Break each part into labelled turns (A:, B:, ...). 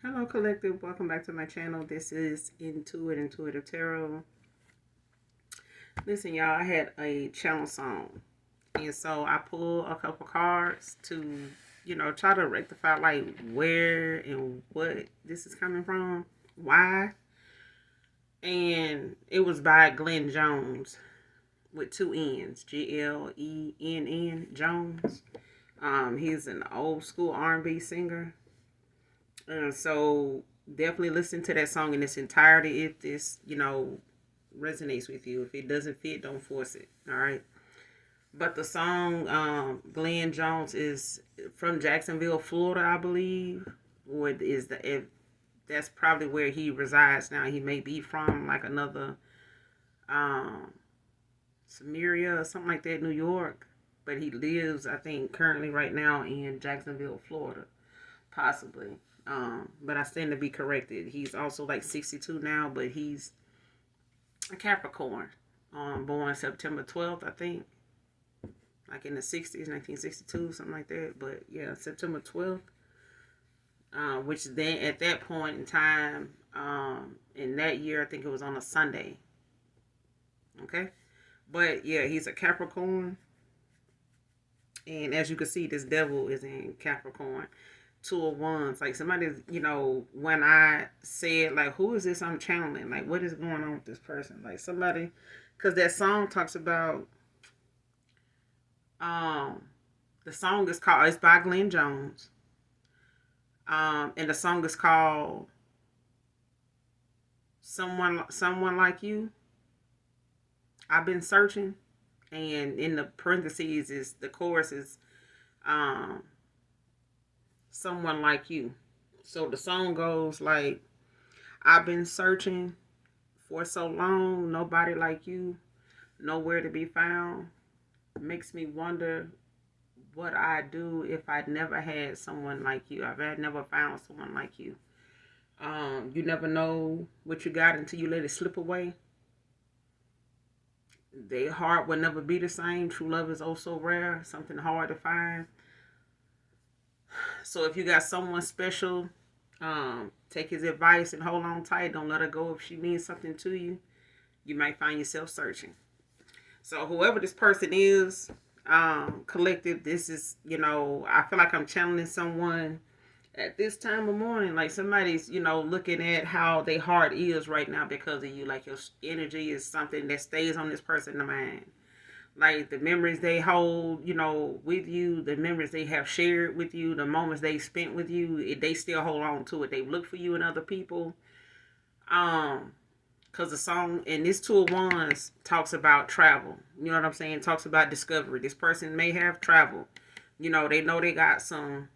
A: Hello, collective. Welcome back to my channel. This is Intuitive Tarot. Listen, y'all, I had a channel song, and so I pulled a couple cards to, try to rectify like where and what this is coming from, why. And it was by Glenn Jones with two N's, Glenn Jones. He's an old school R&B singer. So definitely listen to that song in its entirety if this, resonates with you. If it doesn't fit, don't force it. All right. But the song, Glenn Jones is from Jacksonville, Florida, I believe. Or is the if that's probably where he resides now. He may be from like another Samaria or something like that, New York. But he lives, I think, currently right now in Jacksonville, Florida, possibly. But I stand to be corrected. He's also like 62 now, but he's a Capricorn. Born September 12th, I think. Like in the 60s, 1962, something like that. But yeah, September 12th. Which then at that point in time, in that year, I think it was on a Sunday. Okay? But yeah, he's a Capricorn. And as you can see, this devil is in Capricorn. Two of Wands. Like somebody's, when I said, like, who is this I'm channeling? Like, what is going on with this person? Like somebody, because that song talks about, the song is called, it's by Glenn Jones. And the song is called Someone Like You. I've been searching. And in the parentheses is the chorus is Someone Like You. So the song goes like, I've been searching for so long, nobody like you, nowhere to be found. Makes me wonder what I'd do if I'd never had someone like you. I've never found someone like you. You never know what you got until you let it slip away. Their heart will never be the same. True love is oh so rare, something hard to find. So if you got someone special, take his advice and hold on tight. Don't let her go if she means something to you. You might find yourself searching. So whoever this person is, collective, this is, I feel like I'm channeling someone at this time of morning. Like somebody's, looking at how their heart is right now because of you. Like your energy is something that stays on this person's mind. Like the memories they hold, with you, the memories they have shared with you, the moments they spent with you, they still hold on to it. They look for you and other people. Because the song in this Two of Wands talks about travel. You know what I'm saying? Talks about discovery. This person may have traveled. They know they got some,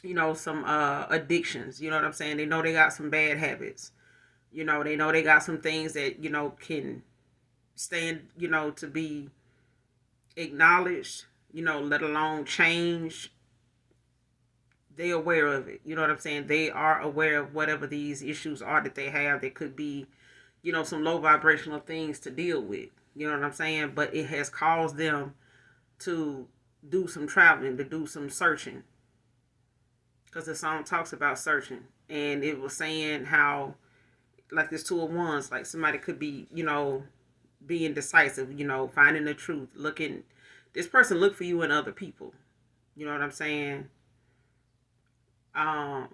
A: some addictions. You know what I'm saying? They know they got some bad habits. They know they got some things that, can stand, to be acknowledged, let alone change. They're aware of it. You know what I'm saying? They are aware of whatever these issues are that they have. They could be, some low vibrational things to deal with. You know what I'm saying? But it has caused them to do some traveling, to do some searching. Because the song talks about searching. And it was saying how, like this Two of Wands, like somebody could be, being decisive, finding the truth, looking. This person looked for you and other people. You know what I'm saying? Trying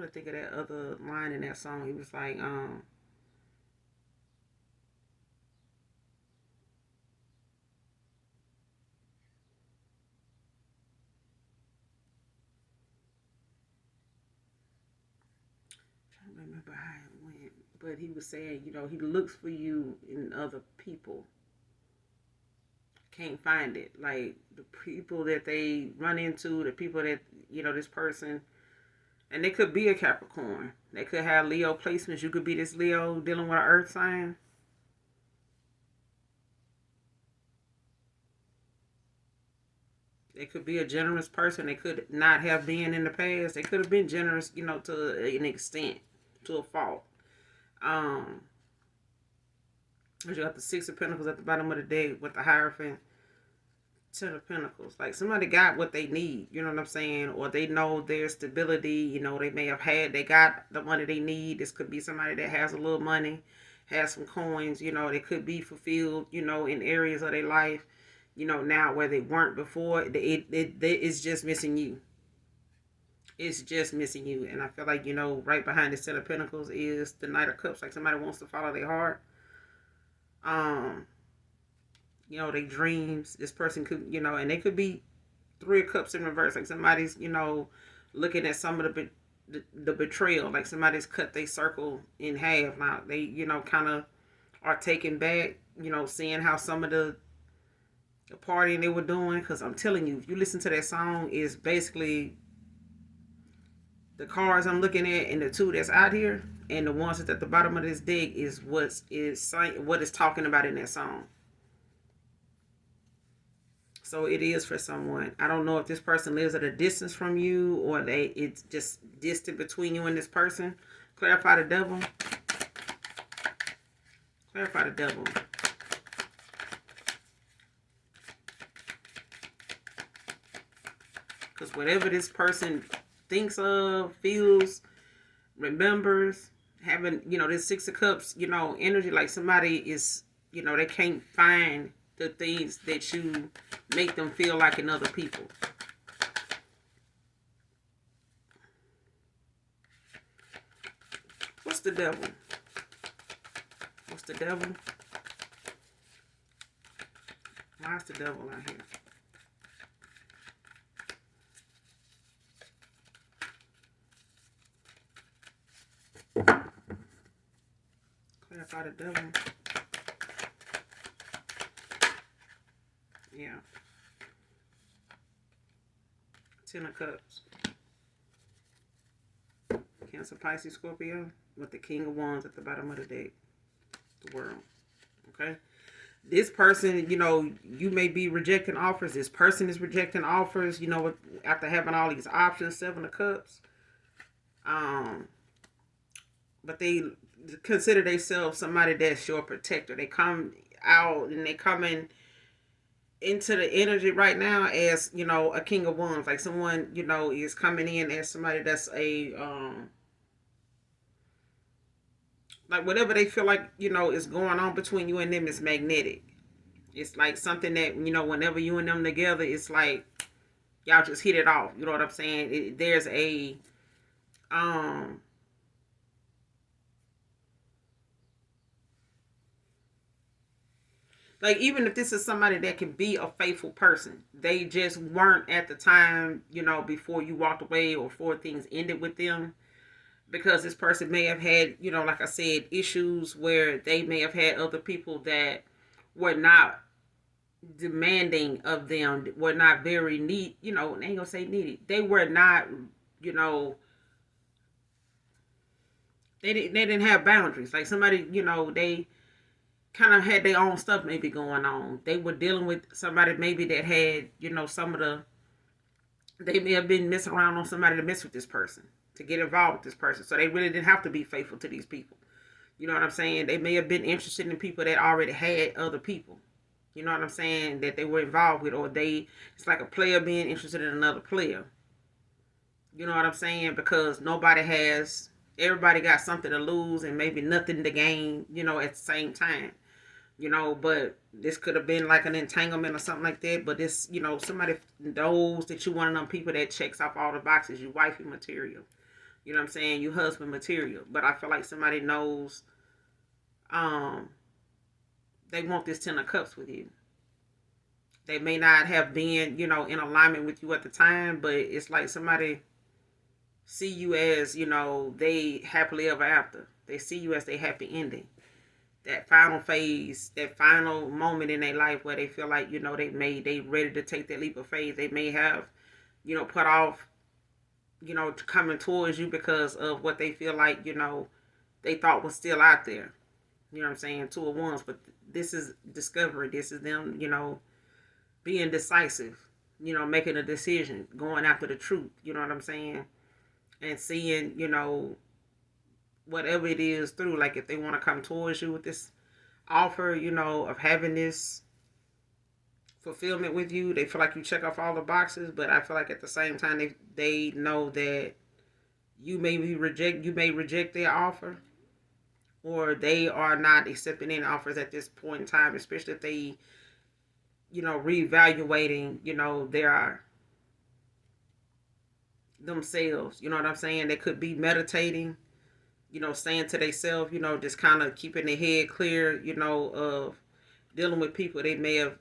A: to think of that other line in that song. He was like, trying to remember how it went. But he was saying, he looks for you in other people. Can't find it. Like the people that they run into, the people that, this person, and they could be a Capricorn. They could have Leo placements. You could be this Leo dealing with an earth sign. They could be a generous person. They could not have been in the past. They could have been generous, to an extent, to a fault. You got the Six of Pentacles at the bottom of the deck with the Hierophant. Ten of Pentacles. Like somebody got what they need, you know what I'm saying? Or they know their stability, they may have they got the money they need. This could be somebody that has a little money, has some coins, they could be fulfilled, in areas of their life, now where they weren't before. It's just missing you. It's just missing you. And I feel like, right behind the Ten of Pentacles is the Knight of Cups. Like somebody wants to follow their heart. Um, their dreams. This person could, and they could be Three of Cups in reverse. Like somebody's, looking at some of the betrayal. Like somebody's cut their circle in half. Now they, kind of are taken back. Seeing how some of the partying they were doing. Because I'm telling you, if you listen to that song, is basically the cards I'm looking at and the two that's out here and the ones that's at the bottom of this deck is what it's talking about in that song. So it is for someone. I don't know if this person lives at a distance from you or it's just distant between you and this person. Clarify the devil. Clarify the devil. Because whatever this person thinks of, feels, remembers, having, this Six of Cups, energy, like somebody is, they can't find the things that you make them feel like in other people. What's the devil? What's the devil? Why is the devil out here? Clarify the devil. Yeah. Ten of Cups. Cancer, Pisces, Scorpio. With the King of Wands at the bottom of the deck. The World. Okay. This person, you may be rejecting offers. This person is rejecting offers, after having all these options. Seven of Cups. But they consider themselves somebody that's your protector. They come out and they come into the energy right now as, a King of Wands. Like someone, is coming in as somebody that's like whatever they feel like, is going on between you and them is magnetic. It's like something that, whenever you and them together, it's like y'all just hit it off. You know what I'm saying? There's a like even if this is somebody that can be a faithful person, they just weren't at the time, before you walked away or before things ended with them. Because this person may have had, like I said, issues where they may have had other people that were not demanding of them, were not very neat, they ain't gonna say needy. They were not, they didn't have boundaries. Like somebody, they kind of had their own stuff maybe going on. They were dealing with somebody maybe that had, some of they may have been messing around on somebody to mess with this person, to get involved with this person. So they really didn't have to be faithful to these people. You know what I'm saying? They may have been interested in people that already had other people. You know what I'm saying? That they were involved with, or it's like a player being interested in another player. You know what I'm saying? Because everybody got something to lose and maybe nothing to gain, at the same time. But this could have been like an entanglement or something like that. But this, somebody knows that you one of them people that checks off all the boxes. You wifey material. You know what I'm saying? You husband material. But I feel like somebody knows they want this Ten of Cups with you. They may not have been, in alignment with you at the time, but it's like somebody see you as, they happily ever after. They see you as they happy ending. That final phase, that final moment in their life where they feel like, they ready to take that leap of faith. They may have, put off, coming towards you because of what they feel like, they thought was still out there. You know what I'm saying? Two of Wands, but this is discovery. This is them, being decisive, making a decision, going after the truth. You know what I'm saying? And seeing, whatever it is through, like if they want to come towards you with this offer, of having this fulfillment with you. They feel like you check off all the boxes, but I feel like at the same time they know that you may reject their offer, or they are not accepting any offers at this point in time, especially if they, reevaluating, their themselves. You know what I'm saying? They could be meditating, saying to themselves, just kind of keeping their head clear, of dealing with people they may have,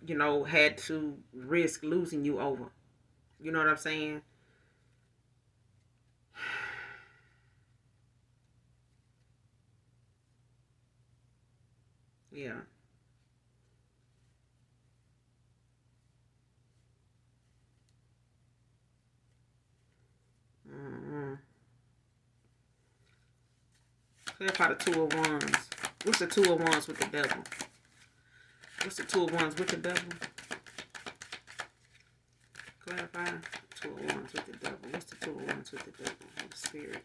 A: had to risk losing you over. You know what I'm saying? Yeah. Mm-hmm. Clarify the two of wands. What's the two of wands with the devil? What's the two of wands with the devil? Clarify. Two of wands with the devil. What's the two of wands with the devil? Holy Spirit.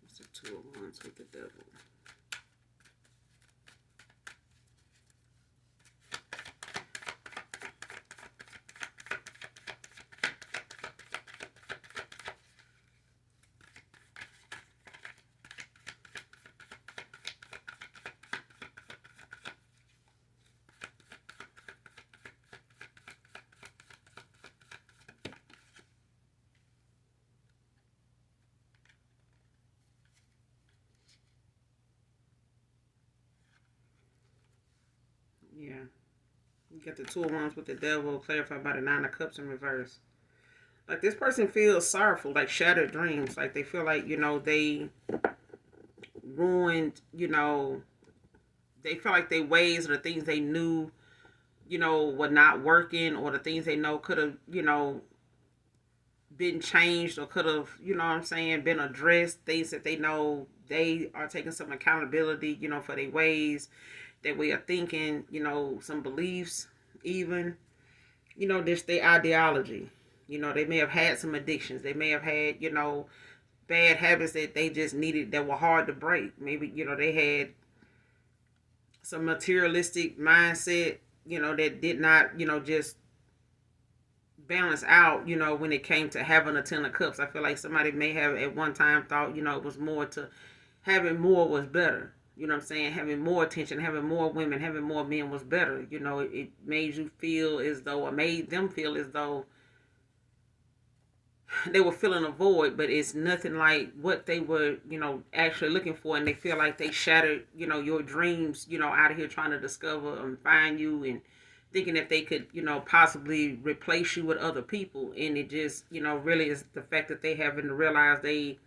A: What's the two of wands with the devil? Yeah. You got the two of wands with the devil, clarified by the nine of cups in reverse. Like this person feels sorrowful, like shattered dreams. Like they feel like, they ruined, they feel like their ways or the things they knew, were not working, or the things they know could have, been changed, or could have, what I'm saying, been addressed. Things that they know they are taking some accountability, for their ways, their way of thinking, some beliefs, even, just their ideology. They may have had some addictions. They may have had, bad habits that they just needed, that were hard to break. Maybe, they had some materialistic mindset, that did not, just balance out, when it came to having a 10 of cups. I feel like somebody may have at one time thought, it was more to having more was better. You know what I'm saying? Having more attention, having more women, having more men was better. It made you feel as though, or made them feel as though they were filling a void, but it's nothing like what they were, actually looking for. And they feel like they shattered, your dreams, out of here trying to discover and find you, and thinking that they could, possibly replace you with other people. And it just, really is the fact that they haven't realized they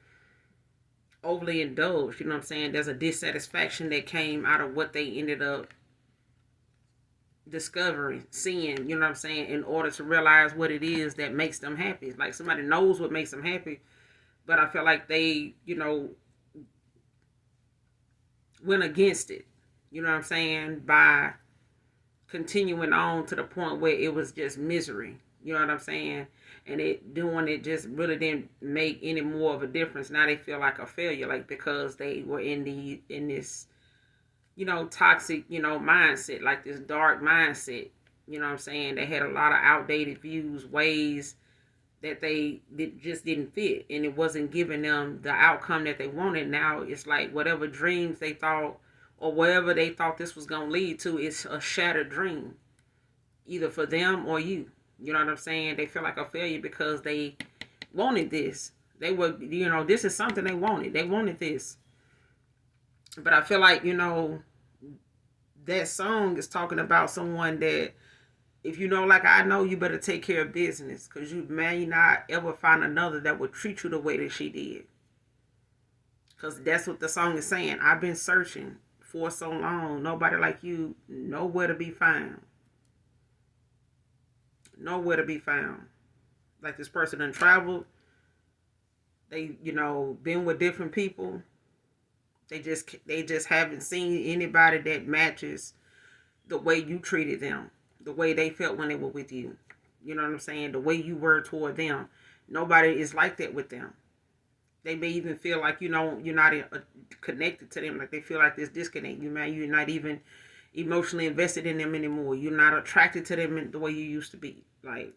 A: overly indulged. You know what I'm saying? There's a dissatisfaction that came out of what they ended up discovering, seeing, you know what I'm saying, in order to realize what it is that makes them happy. Like somebody knows what makes them happy, but I feel like they, went against it. You know what I'm saying? By continuing on to the point where it was just misery. You know what I'm saying? And it doing it just really didn't make any more of a difference. Now they feel like a failure, like because they were in this, toxic, mindset, like this dark mindset. You know what I'm saying? They had a lot of outdated views, ways that just didn't fit, and it wasn't giving them the outcome that they wanted. Now it's like whatever dreams they thought, or whatever they thought this was going to lead to, it's a shattered dream, either for them or you. You know what I'm saying? They feel like a failure because they wanted this. They were, this is something they wanted. They wanted this. But I feel like, that song is talking about someone that, if you know, like I know, you better take care of business, because you may not ever find another that would treat you the way that she did. Because that's what the song is saying. I've been searching for so long. Nobody like you, nowhere to be found. Nowhere to be found. Like this person done traveled. They, been with different people. They just haven't seen anybody that matches the way you treated them, the way they felt when they were with you. You know what I'm saying? The way you were toward them. Nobody is like that with them. They may even feel like you're not connected to them. Like they feel like this disconnect. You're not even emotionally invested in them anymore. You're not attracted to them in the way you used to be. Like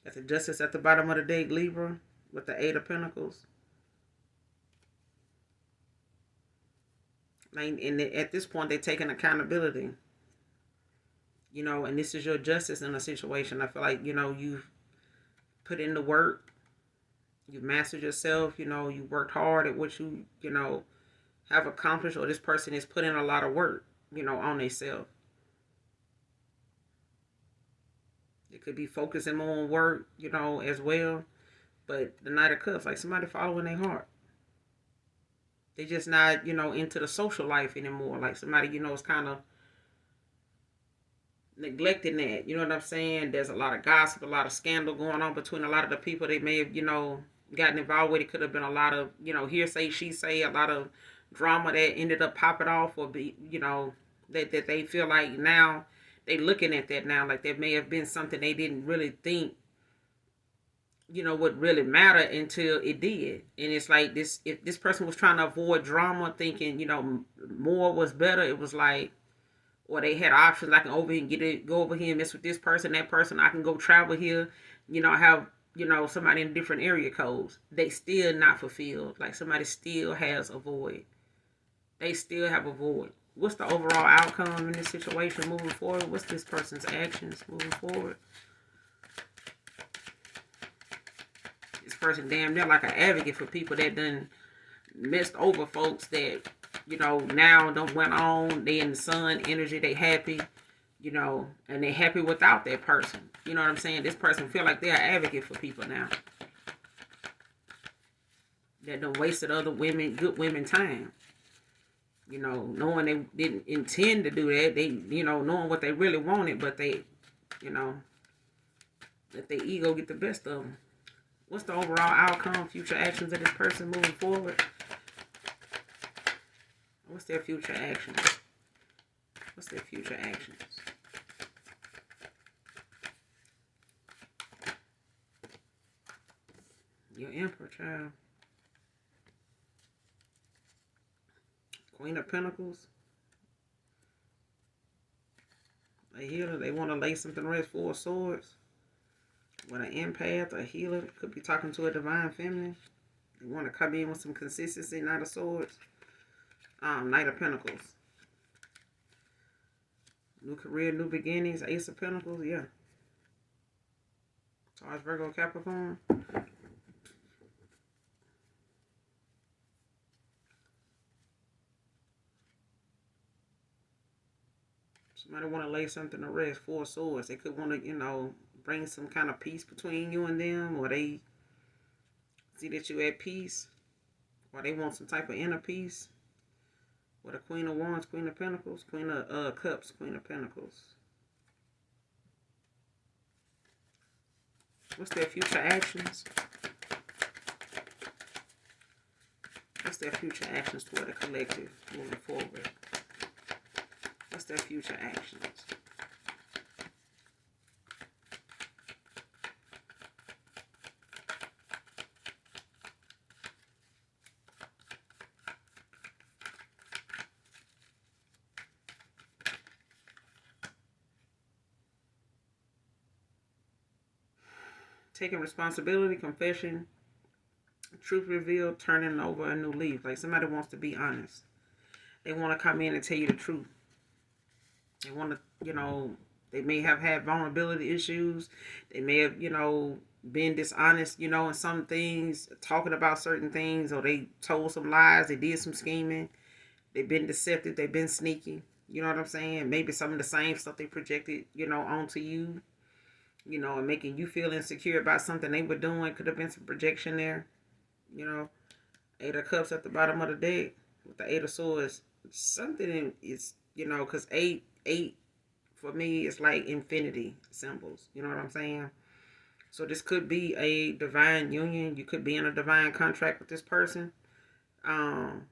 A: that's the justice at the bottom of the deck, Libra, with the Eight of Pentacles. Like, and at this point, they're taking accountability. And this is your justice in a situation. I feel like you've put in the work. You mastered yourself. You worked hard at what you have accomplished, or this person is putting a lot of work, on themselves. They could be focusing more on work, as well. But the Knight of Cups, like somebody following their heart. They just not, into the social life anymore. Like somebody, is kind of neglecting that. You know what I'm saying? There's a lot of gossip, a lot of scandal going on between a lot of the people they may have, gotten involved with. It could have been a lot of, hearsay, she say, a lot of drama that ended up popping off, or be, that they feel like now they looking at that now, like there may have been something they didn't really think, would really matter until it did. And it's like this, if this person was trying to avoid drama, thinking, more was better, it was like, or they had options. I can over here and go over here and mess with this person, that person. I can go travel here, have, somebody in different area codes. They still not fulfilled. Like somebody still has a void. They still have a void. What's the overall outcome in this situation moving forward? What's this person's actions moving forward? This person damn near like an advocate for people that done messed over folks that, now don't went on. They in the sun energy, they happy, and they happy without that person. You know what I'm saying? This person feel like they're an advocate for people now. That done wasted other women, good women time. Knowing they didn't intend to do that. They, knowing what they really wanted, but they, let their ego get the best of them. What's the overall outcome, future actions of this person moving forward? What's their future actions? What's their future actions? Your Emperor, child. Queen of Pentacles. A healer. They want to lay something to rest. Four of Swords. With an empath, a healer. Could be talking to a divine feminine. They want to come in with some consistency. Knight of Swords. Knight of Pentacles. New career, new beginnings. Ace of Pentacles, yeah. Taurus, Virgo, Capricorn. Somebody want to lay something to rest. Four of Swords. They could want to, bring some kind of peace between you and them, or they see that you're at peace, or they want some type of inner peace. With a Queen of Wands, Queen of Pentacles, Queen of Cups, Queen of Pentacles. What's their future actions? What's their future actions toward the collective moving forward? What's their future actions? Taking responsibility, confession, truth revealed, turning over a new leaf. Like somebody wants to be honest. They want to come in and tell you the truth. They want to, they may have had vulnerability issues. They may have, been dishonest, in some things, talking about certain things, or they told some lies, they did some scheming. They've been deceptive, they've been sneaky. You know what I'm saying? Maybe some of the same stuff they projected, onto you. And making you feel insecure about something they were doing. Could have been some projection there. Eight of Cups at the bottom of the deck with the Eight of Swords. Something is, because eight for me is like infinity symbols. You know what I'm saying? So this could be a divine union. You could be in a divine contract with this person. Um,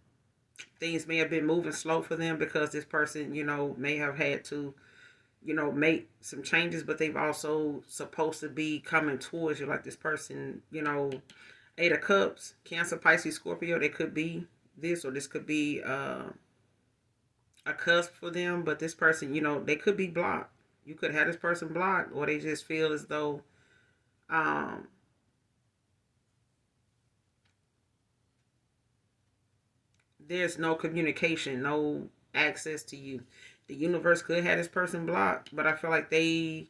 A: Things may have been moving slow for them because this person, may have had to, make some changes, but they've also supposed to be coming towards you. Like this person, Eight of Cups, Cancer, Pisces, Scorpio. They could be this, or this could be a cusp for them. But this person, they could be blocked. You could have this person blocked, or they just feel as though um, there's no communication, no access to you. The universe could have this person blocked, but I feel like they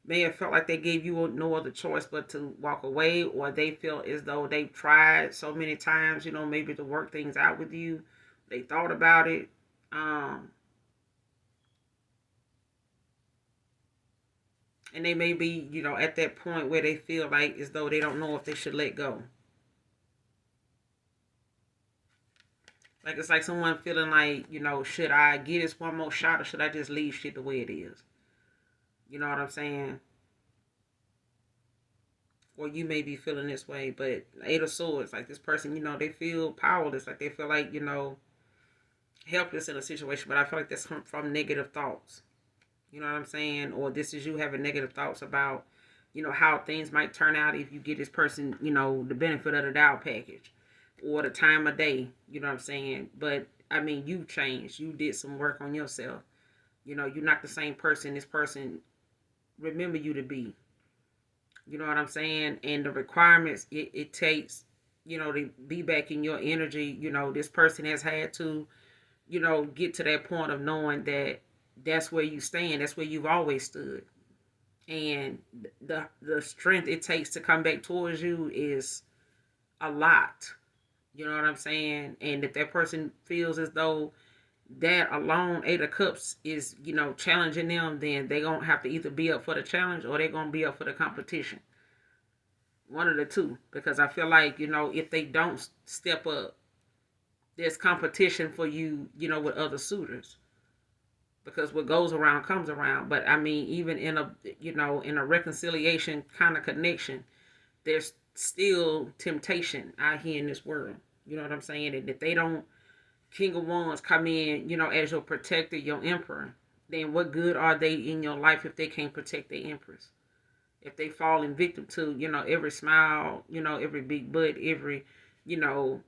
A: may have felt like they gave you no other choice but to walk away, or they feel as though they've tried so many times, maybe to work things out with you. They thought about it. Um, and they may be, at that point where they feel like as though they don't know if they should let go. Like it's like someone feeling like, should I get this one more shot, or should I just leave shit the way it is? You know what I'm saying? Or you may be feeling this way, but Eight of Swords, like this person, they feel powerless, like they feel like, helpless in a situation, but I feel like that's from negative thoughts. You know what I'm saying? Or this is you having negative thoughts about, how things might turn out if you get this person, the benefit of the doubt package or the time of day. You know what I'm saying? But I mean, you changed. You did some work on yourself. You're not the same person this person remember you to be. You know what I'm saying? And the requirements it takes, to be back in your energy. This person has had to, get to that point of knowing that that's where you stand. That's where you've always stood. And the strength it takes to come back towards you is a lot. You know what I'm saying? And if that person feels as though that alone, Eight of Cups, is, challenging them, then they're going to have to either be up for the challenge or they're going to be up for the competition. One of the two. Because I feel like, if they don't step up, there's competition for you, with other suitors. Because what goes around comes around. But I mean, even in a, in a reconciliation kind of connection, there's still temptation out here in this world. You know what I'm saying? And if they don't, King of Wands come in, as your protector, your emperor, then what good are they in your life if they can't protect their empress? If they falling victim to, every smile, every big butt, every,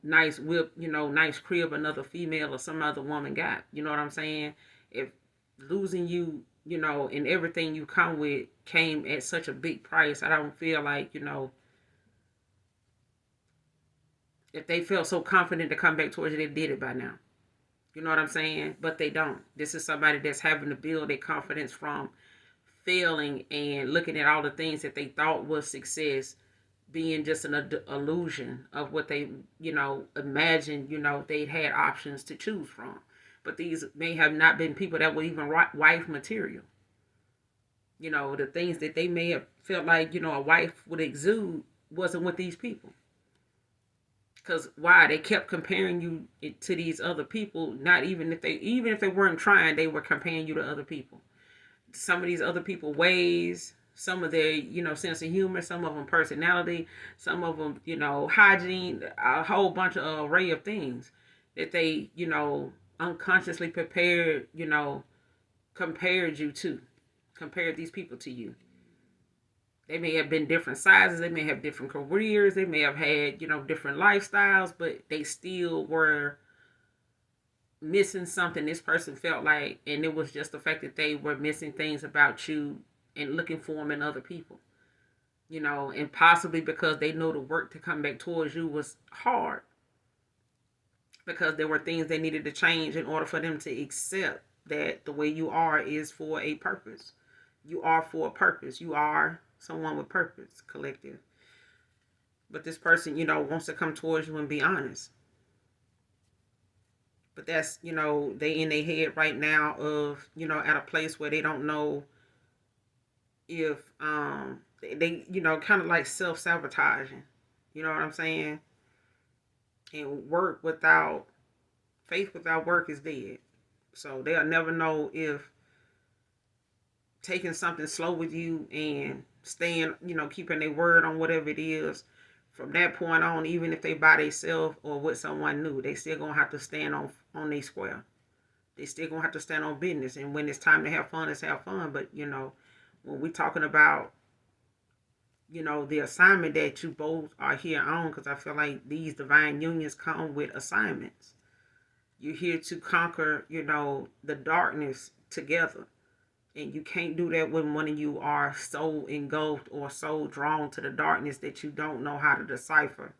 A: nice whip, nice crib another female or some other woman got. You know what I'm saying? If losing you, and everything you come with came at such a big price, I don't feel like, if they felt so confident to come back towards you, they did it by now. You know what I'm saying? But they don't. This is somebody that's having to build their confidence from failing and looking at all the things that they thought was success being just an illusion of what they, imagined, they'd had options to choose from. But these may have not been people that were even wife material. The things that they may have felt like, a wife would exude wasn't with these people. Because why? They kept comparing you to these other people. Not even if they weren't trying, they were comparing you to other people. Some of these other people ways, some of their, sense of humor, some of them personality, some of them, hygiene, a whole bunch of array of things that they, unconsciously compared you to, compared these people to you. They may have been different sizes, they may have different careers, they may have had, different lifestyles, but they still were missing something this person felt like, and it was just the fact that they were missing things about you and looking for them in other people. And possibly because they know the work to come back towards you was hard, because there were things they needed to change in order for them to accept that the way you are is for a purpose. You are for a purpose. You are someone with purpose, collective. But this person, wants to come towards you and be honest. But that's, they in their head right now of, at a place where they don't know if they, kind of like self-sabotaging. You know what I'm saying? And faith without work is dead. So they'll never know if taking something slow with you and staying, keeping their word on whatever it is from that point on, even if they by themselves or with someone new, they still gonna have to stand on their square. They still gonna have to stand on business. And when it's time to have fun, let's have fun. But when we talking about the assignment that you both are here on, because I feel like these divine unions come with assignments. You're here to conquer, the darkness together. And you can't do that when one of you are so engulfed or so drawn to the darkness that you don't know how to decipher,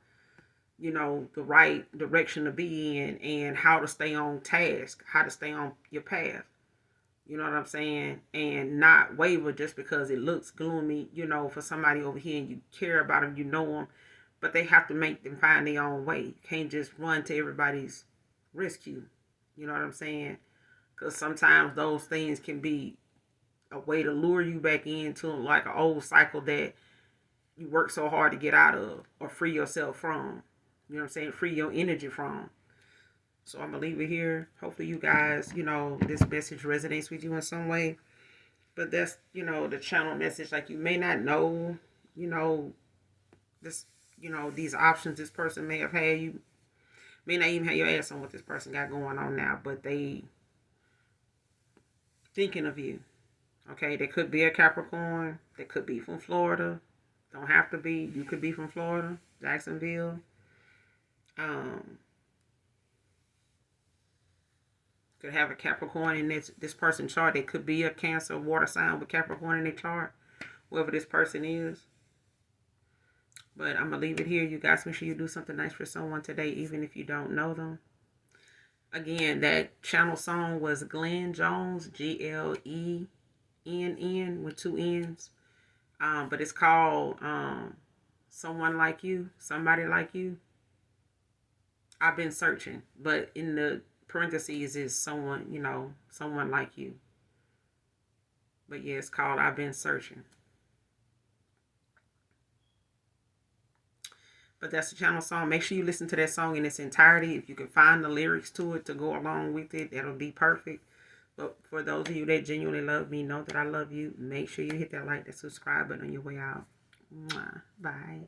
A: the right direction to be in and how to stay on task, how to stay on your path. You know what I'm saying? And not waver just because it looks gloomy, for somebody over here and you care about them, them. But they have to make them find their own way. You can't just run to everybody's rescue. You know what I'm saying? Because sometimes those things can be a way to lure you back into like an old cycle that you work so hard to get out of or free yourself from. You know what I'm saying? Free your energy from. So I'm going to leave it here. Hopefully you guys, this message resonates with you in some way. But that's, the channel message. Like you may not know, this, these options this person may have had. You may not even have your ass on what this person got going on now. But they thinking of you. Okay, they could be a Capricorn. They could be from Florida. Don't have to be. You could be from Florida, Jacksonville. Could have a Capricorn in this person's chart. They could be a Cancer water sign with Capricorn in their chart, whoever this person is. But I'm going to leave it here. You guys make sure you do something nice for someone today, even if you don't know them. Again, that channel song was Glenn Jones, Glenn with 2 N's. But it's called Someone Like You, Somebody Like You. I've been searching, but in the parentheses is someone, someone like you. But yeah, it's called I've Been Searching. But that's the channel song. Make sure you listen to that song in its entirety. If you can find the lyrics to it to go along with it, that'll be perfect. But for those of you that genuinely love me, know that I love you. Make sure you hit that like, that subscribe button on your way out. Mwah. Bye.